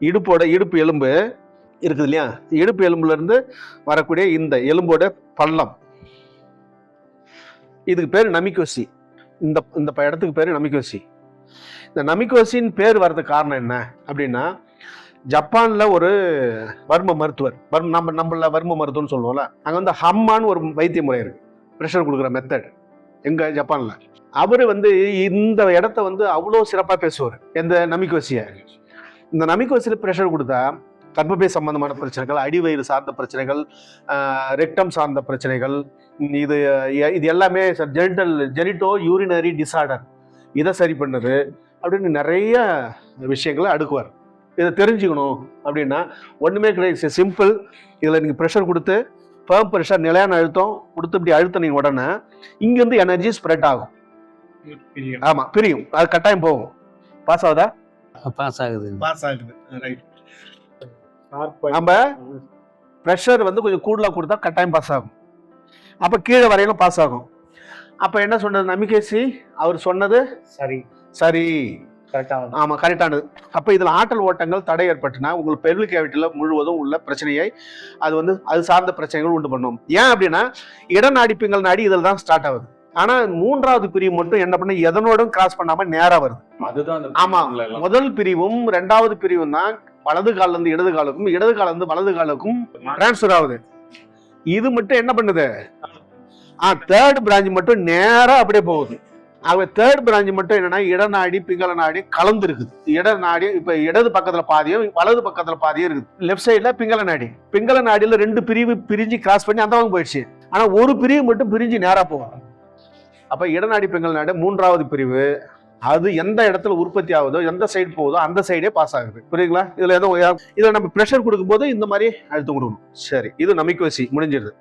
இடுப்பு எலும்பு இருக்குது இல்லையா, இடுப்பு எலும்புல இருந்து வரக்கூடிய இந்த எலும்போட பள்ளம், இதுக்கு பேர் நமிகோசி. இந்த இடத்துக்கு பேர் நமிகோசி. இந்த நமிகோசின்னு பேர் வர்றதுக்கு காரணம் என்ன அப்படின்னா, ஜப்பான்ல ஒரு வர்ம மருத்துவர், நம்மள வர்ம மருத்துவம்னு சொல்லுவோம்ல, அங்க வந்து ஹம்மான்னு ஒரு வைத்திய முறை இருக்கு, ப்ரெஷர் கொடுக்குற மெத்தட் எங்க ஜப்பான்ல. அவரு வந்து இந்த இடத்த வந்து அவ்வளோ சிறப்பா பேசுவார். எந்த நமிகோசிய, இந்த நமிகோசியில ப்ரெஷர் கொடுத்தா கர்ப்பப்பை சம்பந்தமான பிரச்சனைகள், அடிவயிறு சார்ந்த பிரச்சனைகள், ரெக்டம் சார்ந்த பிரச்சனைகள், இது எல்லாமே ஜெனிட்டோ யூரினரி டிசார்டர், இதை சரி பண்ணுது அப்படின்னு நிறைய விஷயங்களை அடுக்குவார். இதை தெரிஞ்சுக்கணும் அப்படின்னா ஒண்ணுமே கிடையாது, சிம்பிள். இதுல நீங்க ப்ரெஷர் கொடுத்து ஃபேர்ம் ப்ரெஷர், நிலையான அழுத்தம் கொடுத்து இப்படி அழுத்தினீங்க உடனே இங்கிருந்து எனர்ஜி ஸ்ப்ரெட் ஆகும். ஆமா, பிரியும், அது கட்டாயம் போகும். பாஸ் ஆகுதா? பாஸ் ஆகுது. ரைட். நம்ம ப்ரெஷர் வந்து கொஞ்சம் கூடுதலா கொடுத்தா கட்டாயம் பாஸ் ஆகும். அப்ப கீழே வரையிலும் பாஸ் ஆகும். அப்ப என்ன சொன்னது நமிகேசி, அவர் சொன்னது சரி, ஆமா, கரெக்டானது. அப்ப இதுல ஆற்றல் ஓட்டங்கள் தடை ஏற்பட்டுனா உங்களுக்கு பெல்விக் கேவிட்டில முழுவதும் உள்ள பிரச்சனையை அது சார்ந்த பிரச்சனைகள் உண்டு பண்ணும். ஏன் அப்படின்னா இடநாடி பிங்கல் நாடி இதில் தான் ஸ்டார்ட் ஆகுது. ஆனா மூன்றாவது பிரிவு மட்டும் என்ன பண்ண எதனோடும் கிராஸ் பண்ணாம நேரா வருது. ஆமா, முதல் பிரிவும் இரண்டாவது பிரிவும் தான் வலது கால்ல இருந்து இடது காலுக்கும், இடது கால்ல இருந்து வலது காலுக்கும் டிரான்ஸ்பர் ஆகுது. இது மட்டும் என்ன பண்ணுது, தேர்ட் பிரான்ச் மட்டும் நேரா அப்படியே போகுது. ஆகவே தேர்ட் பிரான்ச் மட்டும் என்னன்னா இடநாடி பிங்கள நாடி கலந்து இருக்குது. இடநாடி இப்ப இடது பக்கத்துல பாதியும் வலது பக்கத்துல பாதியும் இருக்குது. லெப்ட் சைட்ல பிங்கள நாடியில 2 பிரிவு பிரிஞ்சு கிராஸ் பண்ணி அந்த பக்கம் போயிடுச்சு. ஆனா ஒரு பிரிவு மட்டும் பிரிஞ்சு நேரா போகும். அப்ப இடநாடி பிங்கள நாடு மூன்றாவது பிரிவு, அது எந்த இடத்துல உற்பத்தி ஆகுதோ, எந்த சைடு போகுதோ அந்த சைடே பாஸ் ஆகுது. புரியுங்களா? இதுல நம்ம ப்ரெஷர் கொடுக்கும் போது இந்த மாதிரி அழுத்தம் கொடுக்கணும். சரி, இது நமிகோசி முடிஞ்சிருது.